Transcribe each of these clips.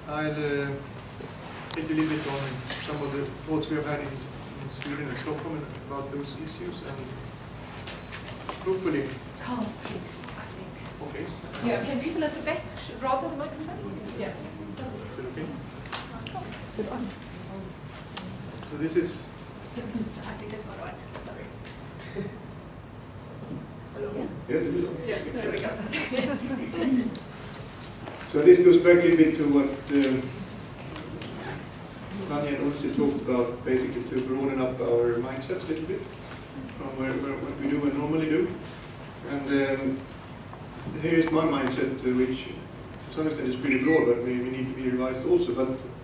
I'll take a little bit on some of the thoughts we have had in Sweden and Stockholm about those issues, and hopefully... Come, please, I think. Okay. Yeah, can people at the back rather the microphone? Yeah. Is it okay? Is it on? So this is... I think that's not on. Sorry. Hello? Yes, it is on. Yeah, there we go. So this goes back a little bit to what Vanja and Ulsi talked about, basically to broaden up our mindsets a little bit from what we do and normally do. And here is my mindset, which to some extent is pretty broad, but maybe need to be revised also.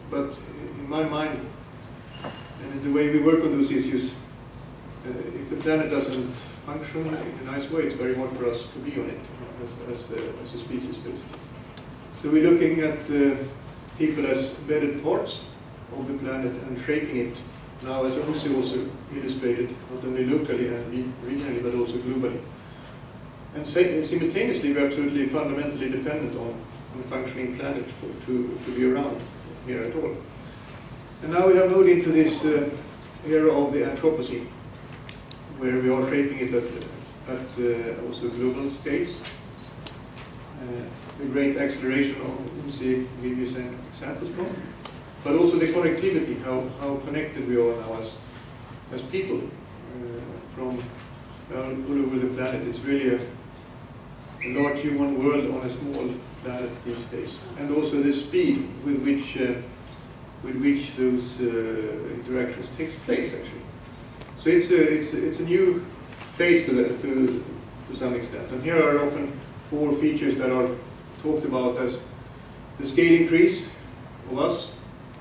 But in my mind, and in the way we work on those issues, if the planet doesn't function in a nice way, it's very hard for us to be on it as a species, basically. So we're looking at people as embedded parts of the planet and shaping it now, as Ulsi also illustrated, not only locally and regionally, but also globally. And simultaneously, we're absolutely fundamentally dependent on a functioning planet to be around here at all. And now we have moved into this era of the Anthropocene, where we are shaping it at also global scales. The great acceleration of Ulsi gave you some examples from, but also the connectivity, how connected we are now as people from all over the planet. It's really a large human world on a small planet these days, and also the speed with which those interactions takes place, actually. So it's a new phase to some extent, and here are often 4 features that are talked about as the scale increase of us,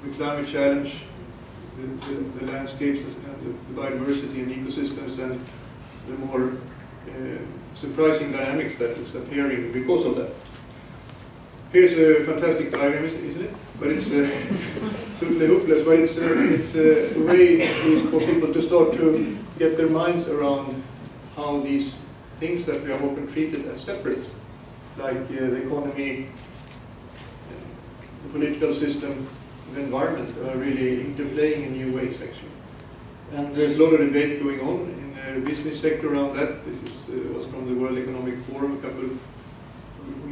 the climate challenge, the landscapes, and the biodiversity and ecosystems, and the more surprising dynamics that is appearing because of that. Here's a fantastic diagram, isn't it? But it's totally hopeless, but it's a way for people to start to get their minds around how these things that we have often treated as separate, like the economy, the political system, the environment, are really interplaying in new ways, actually. And there's a lot of debate going on in the business sector around that. This was from the World Economic Forum a couple of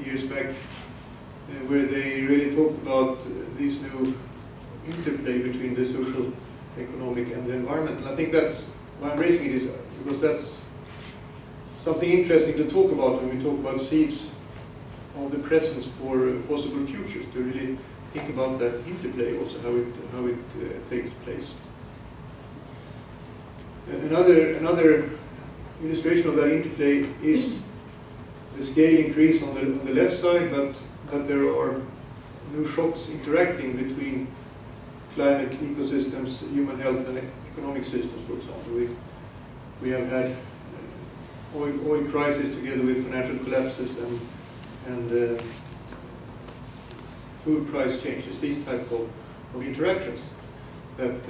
years back, where they really talked about this new interplay between the social, economic, and the environment. And I think that's why I'm raising it, is because that's something interesting to talk about when we talk about seeds of the presence for possible futures, to really think about that interplay also, how it takes place. Another illustration of that interplay is the scale increase on the left side, but that there are new shocks interacting between climate, ecosystems, human health, and economic systems, for example. We have had oil crisis together with financial collapses and food price changes, these type of interactions that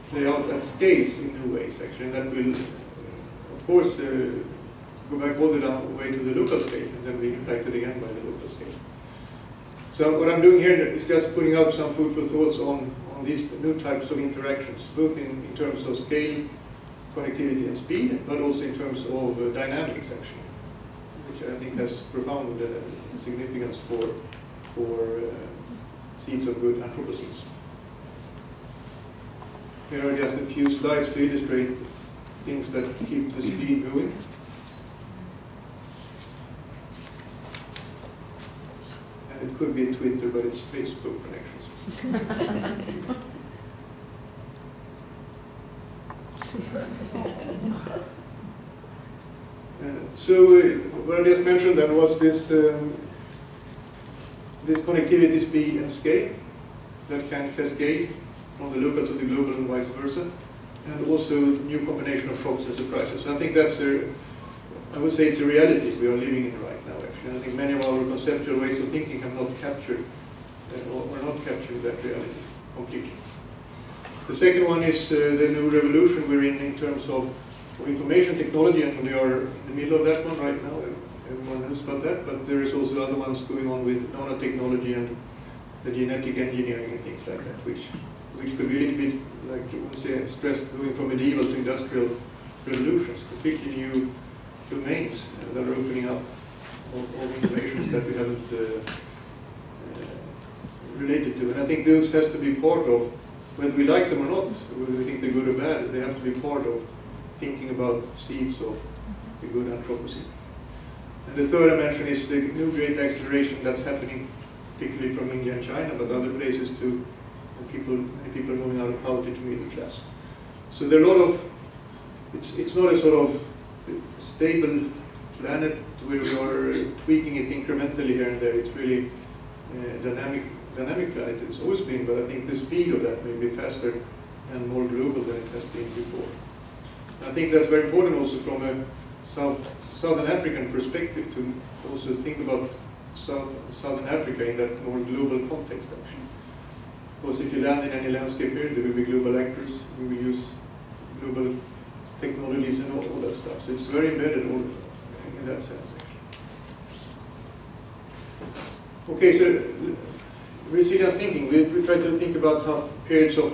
play out at scales in new ways, actually, and that will, of course, go back all the way to the local scale and then be impacted again by the local scale. So what I'm doing here is just putting out some food for thoughts on these new types of interactions, both in terms of scale, connectivity, and speed, but also in terms of dynamics, actually, which I think has profound significance for seeds of good Anthropocenes. Here are just a few slides to illustrate things that keep the speed going. And it could be Twitter, but it's Facebook connections. So what I just mentioned then was this connectivity, speed, and scale that can cascade from the local to the global and vice versa, and also new combination of shocks and surprises. So I think that's I would say it's a reality we are living in right now, actually. And I think many of our conceptual ways of thinking have not captured or are not capturing that reality completely. The second one is the new revolution we're in terms of information technology, and we are in the middle of that one right now. Everyone knows about that, but there is also other ones going on with nanotechnology and the genetic engineering and things like that, which could be a little bit like you would say stress going from medieval to industrial revolutions, completely new domains that are opening up all innovations that we haven't related to. And I think those has to be part of, whether we like them or not, whether we think they're good or bad, they have to be part of thinking about seeds of the good Anthropocene. And the third I mentioned is the new great acceleration that's happening, particularly from India and China, but other places too. Many people are moving out of poverty to middle class. So there are a lot of, it's not a sort of stable planet where we are tweaking it incrementally here and there. It's really dynamic planet. It's always been, but I think the speed of that may be faster and more global than it has been before. I think that's very important also from a Southern African perspective to also think about Southern Africa in that more global context actually. Because if you land in any landscape here, there will be global actors, we will use global technologies and all that stuff. So it's very embedded in that sense actually. Okay, so resilience thinking, we try to think about how periods of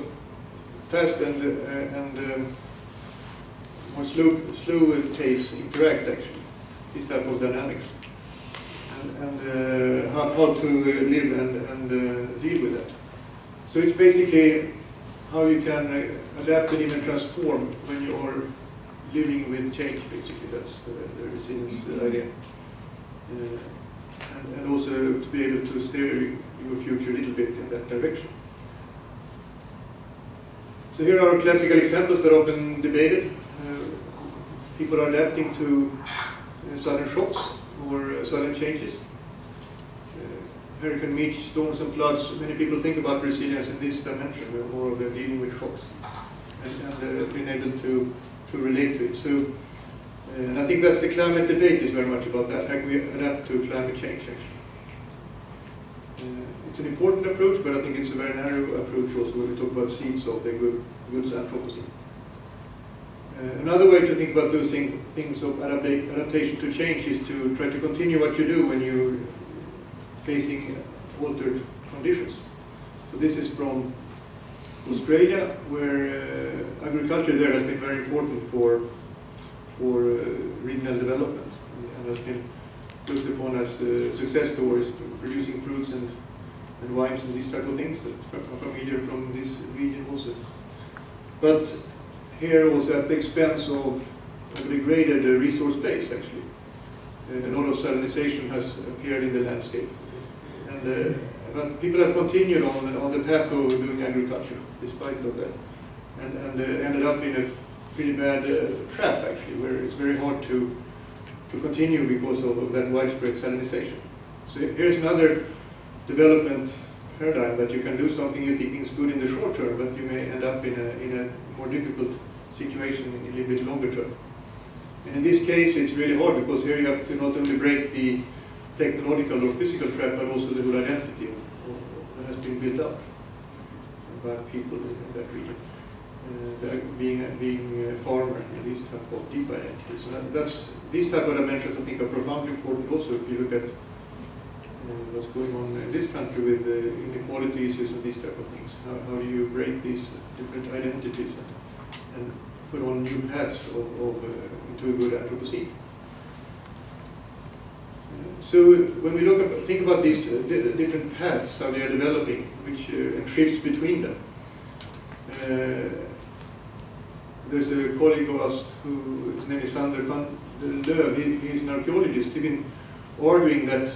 fast and more slow pace interact actually, this type of dynamics, and how to live and deal with that. So it's basically how you can adapt and even transform when you are living with change, basically. That's the resilience idea. And also to be able to steer your future a little bit in that direction. So here are classical examples that are often debated. People are adapting to sudden shocks or sudden changes. Hurricane meet storms and floods. Many people think about resilience in this dimension, more of dealing with shocks and being able to relate to it. So, and I think that's the climate debate is very much about that. How can we adapt to climate change? Actually, it's an important approach, but I think it's a very narrow approach also when we talk about seeds of the good Anthropocene. Another way to think about those things of adaptation to change is to try to continue what you do when you're facing altered conditions. So this is from Australia, where agriculture there has been very important for regional development and has been looked upon as success stories, producing fruits and wines and these type of things that are familiar from this region also. But here also at the expense of a degraded resource base actually. A lot of salinization has appeared in the landscape. And, but people have continued on the path of doing agriculture despite of that. And ended up in a pretty bad trap actually, where it's very hard to continue because of that widespread salinization. So here's another development paradigm that you can do something you think is good in the short term, but you may end up in a more difficult situation in a little bit longer term. And in this case, it's really hard because here you have to not only break the technological or physical trap, but also the whole identity that has been built up by people in that region, being a farmer and these type of deep identities. So these type of dimensions I think are profoundly important also if you look at what's going on in this country with inequality issues and these type of things. How do you break these different identities and put on new paths into a good Anthropocene? So when we think about these different paths, how they are developing, which and shifts between them, there's a colleague of us his name is Sander van der Leeuw. He's an archaeologist. He's been arguing that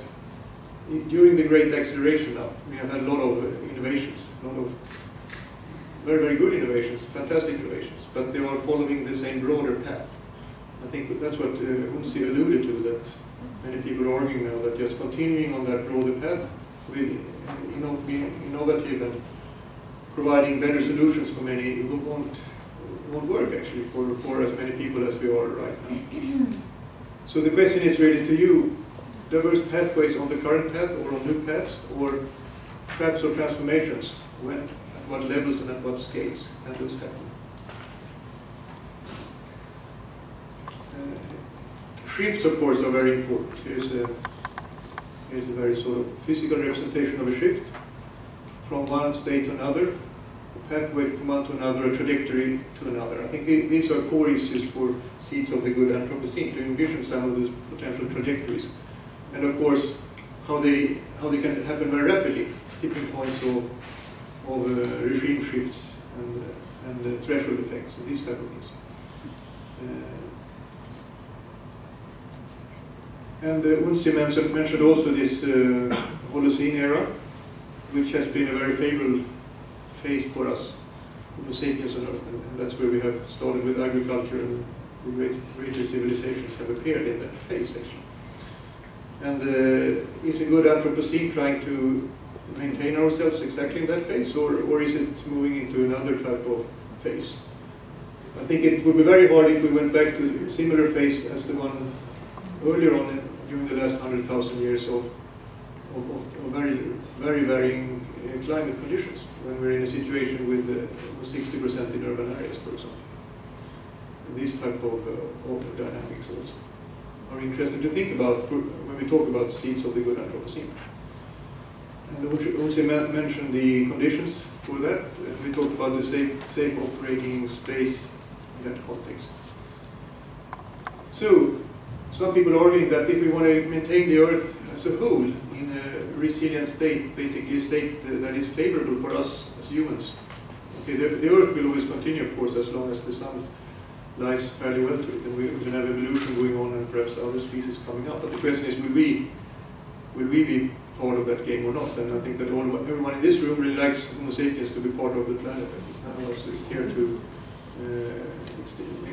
during the Great Acceleration now, we have had a lot of innovations, a lot of very, very good innovations, fantastic innovations, but they are following the same broader path. I think that's what Unsi alluded to, that many people are arguing now that just continuing on that broader path with being innovative and providing better solutions for many won't work actually for as many people as we are right now. So the question is really to you, diverse pathways on the current path or on new paths, or traps or transformations, when, at what levels and at what scales can those happen? Shifts, of course, are very important. Here's a very sort of physical representation of a shift. from one state to another, a pathway from one to another, a trajectory to another. I think these are core issues for seeds of the good Anthropocene, to envision some of those potential trajectories. And of course, how they can happen very rapidly, tipping points of regime shifts and threshold effects, and these type of things. And Unsi mentioned also this Holocene era, which has been a very favorable phase for us, Homo sapiens on Earth, and that's where we have started with agriculture, and the greater civilizations have appeared in that phase, actually. And is a good Anthropocene trying to maintain ourselves exactly in that phase, or is it moving into another type of phase? I think it would be very hard if we went back to a similar phase as the one earlier on during the last 100,000 years of very varying climate conditions, when we're in a situation with 60% in urban areas, for example. And these type of dynamics also are interesting to think about when we talk about seeds of the good Anthropocene. And also mentioned the conditions for that. We talked about the safe operating space in that context. So, some people are arguing that if we want to maintain the Earth as a whole in a resilient state, basically a state that is favorable for us as humans, okay, the Earth will always continue, of course, as long as the sun lies fairly well to it, and we can have evolution going on and perhaps other species coming up. But the question is, will we be part of that game or not? And I think that everyone in this room really likes Homo sapiens to be part of the planet. None of us is here to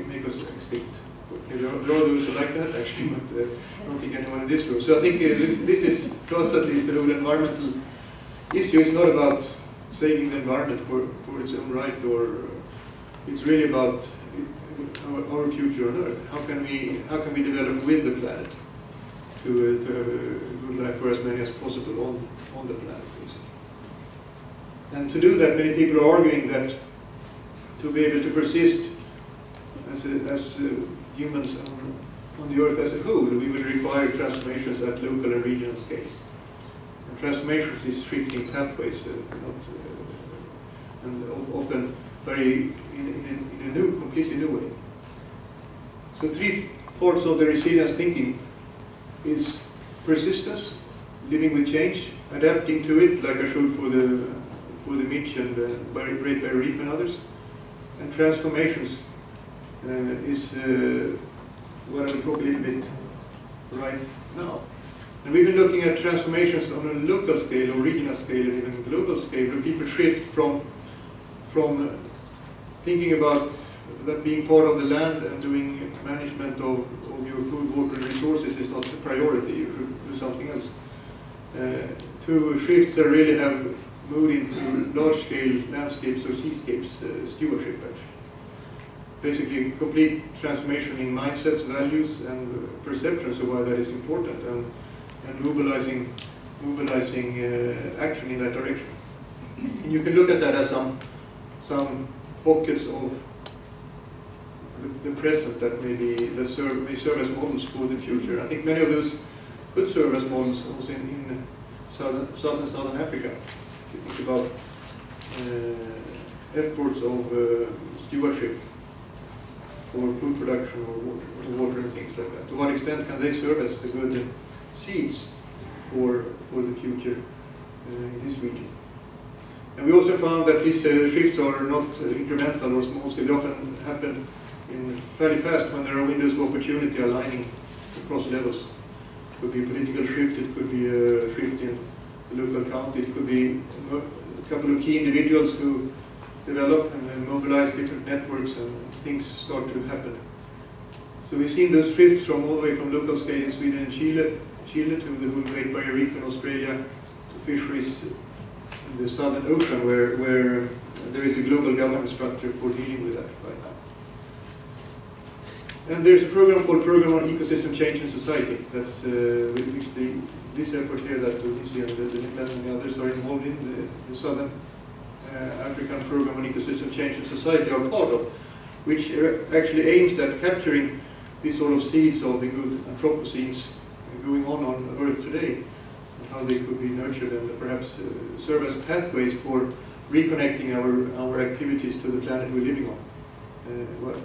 make us extinct. Okay, there are those who like that, actually, but I don't think anyone in this room. So I think this is, to us at least, the whole environmental issue is not about saving the environment for its own right, or it's really about our future on Earth. How can we develop with the planet to have a good life for as many as possible on the planet, basically. And to do that, many people are arguing that to be able to persist as humans on the Earth as a whole, we will require transformations at local and regional scales. And transformations is shifting pathways, and often very in a completely new way. So 3 parts of the resilience thinking is persistence, living with change, adapting to it, like I showed for the Mitch and the Great Barrier Reef and others, and transformations is what I will talk a little bit right now. And we've been looking at transformations on a local scale, or regional scale, and even global scale, where people shift from thinking about that being part of the land and doing management of your food, water, and resources is not the priority. You should do something else. To shifts that really have moved into large-scale landscapes or seascapes, stewardship, actually. Basically, complete transformation in mindsets, values, and perceptions of why that is important, and mobilizing action in that direction. And you can look at that as some pockets of the present that may serve as models for the future. I think many of those could serve as models also in Southern Africa. If you think about efforts of stewardship for food production or water and things like that. To what extent can they serve as the good seeds for the future in this region? And we also found that these shifts are not incremental or small scale. They often happen fairly fast when there are windows of opportunity aligning across levels. It could be a political shift, it could be a shift in the local county, it could be a couple of key individuals who develop and mobilize different networks, and things start to happen. So we've seen those shifts from all the way from local scale in Sweden and Chile to the whole Great Barrier Reef in Australia, to fisheries in the Southern Ocean, where there is a global governance structure for dealing with that right now. And there's a program called Program on Ecosystem Change in Society. That's which this effort here that Odysseus and the Nicholas and the others are involved in, the Southern African Program on Ecosystem Change in Society are part of, which actually aims at capturing these sort of seeds of the good Anthropocenes going on Earth today, how they could be nurtured and perhaps serve as pathways for reconnecting our activities to the planet we're living on,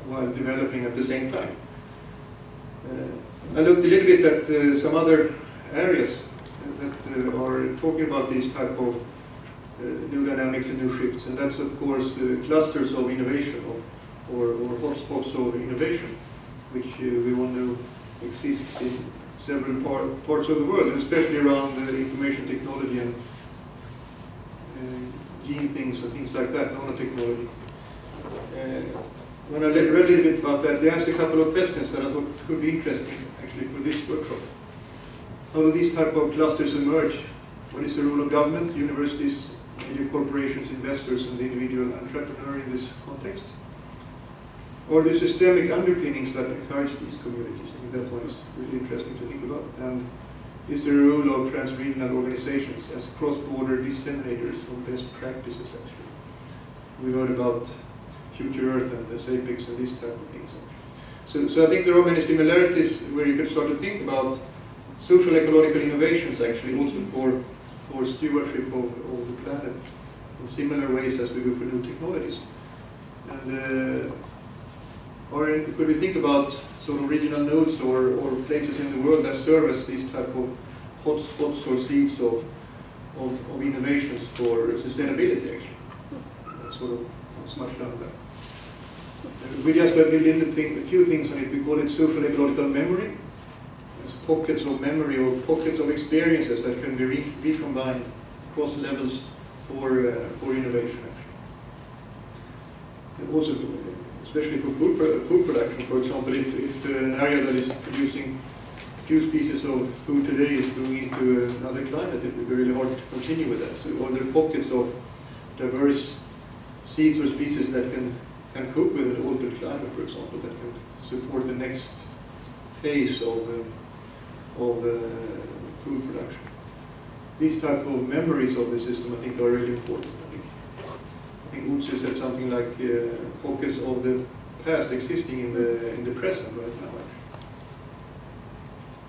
while developing at the same time. I looked a little bit at some other areas that are talking about these type of new dynamics and new shifts, and that's of course clusters of innovation or hotspots of innovation, which we want to exist in several parts of the world, and especially around information technology and gene things and things like that, nanotechnology. When I read a little bit about that, they asked a couple of questions that I thought could be interesting actually for this workshop. How do these type of clusters emerge? What is the role of government, universities, major corporations, investors, and the individual entrepreneur in this context? Or the systemic underpinnings that encourage these communities? I think that one is really interesting to think about. And is there a role of trans-regional organizations as cross-border disseminators of best practices, actually? We heard about Future Earth and the SAPEX and these type of things. So I think there are many similarities where you could start to think about social ecological innovations, actually, also for stewardship of the planet in similar ways as we do for new technologies. And or could we think about sort of regional nodes or places in the world that serve as these type of hotspots or seeds of innovations for sustainability, actually? That's sort of not so much done there. We just have built in a few things on it. We call it social ecological memory. It's pockets of memory or pockets of experiences that can be recombined across levels for innovation, actually. And also, especially for food production, for example, if an area that is producing a few species of food today is going into another climate, it would be really hard to continue with that. So, or there are pockets of diverse seeds or species that can cope with an altered climate, for example, that can support the next phase of food production. These type of memories of the system, I think, are really important. I think Utsi said something like pockets of the past existing in the present right now.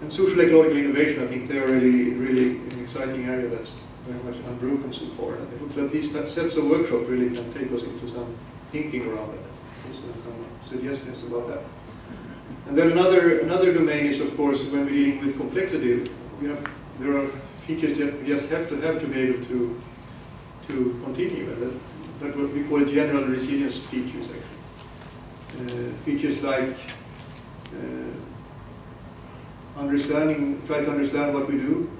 And social ecological innovation, I think they are really an exciting area that's very much unbroken so far. And I hope that these sets of workshop really can take us into some thinking around that, also some suggestions about that. And then another domain is, of course, when we're dealing with complexity, there are features that we just have to be able to continue, and that's what we call general resilience features, actually. Features like try to understand what we do,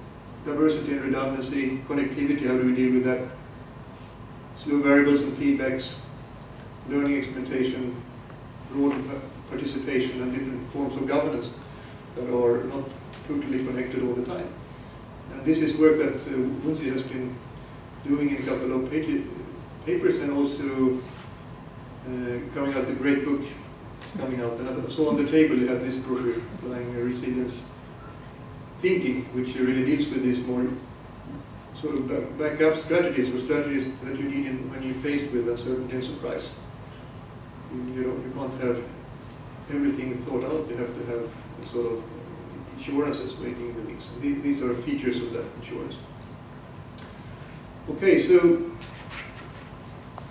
diversity and redundancy, connectivity, how do we deal with that, slow variables and feedbacks, learning experimentation, broad participation, and different forms of governance that are not totally connected all the time. And this is work that Unzi has been doing in a couple of papers, and also coming out a great book coming out. And so on the table you have this brochure, Applying Resilience Thinking, which really deals with these more sort of backup strategies, or strategies that you need when you're faced with uncertainty and surprise. You can't have everything thought out. You have to have a sort of insurances waiting in the mix. And these are features of that insurance. Okay, so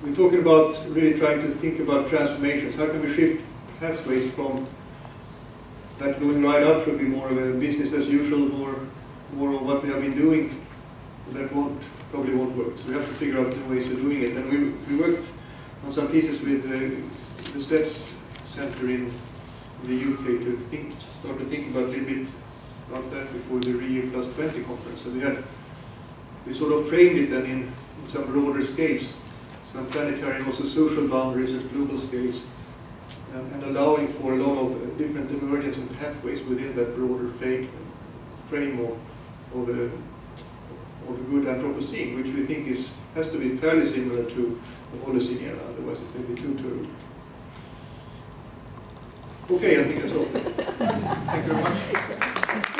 we're talking about really trying to think about transformations. How can we shift pathways from that going right up should be more of a business as usual, more of what we have been doing, that probably won't work. So we have to figure out new ways of doing it. And we worked on some pieces with the STEPS Center in the UK to start to think about a little bit about that before the Rio +20 conference. So we sort of framed it then in some broader scales, some planetary and also social boundaries at global scales, and allowing for a lot of different emergence and pathways within that broader frame of the Good Anthropocene, which we think has to be fairly similar to the Holocene era, otherwise it may be too turbulent. Okay, I think that's all. Thank you very much.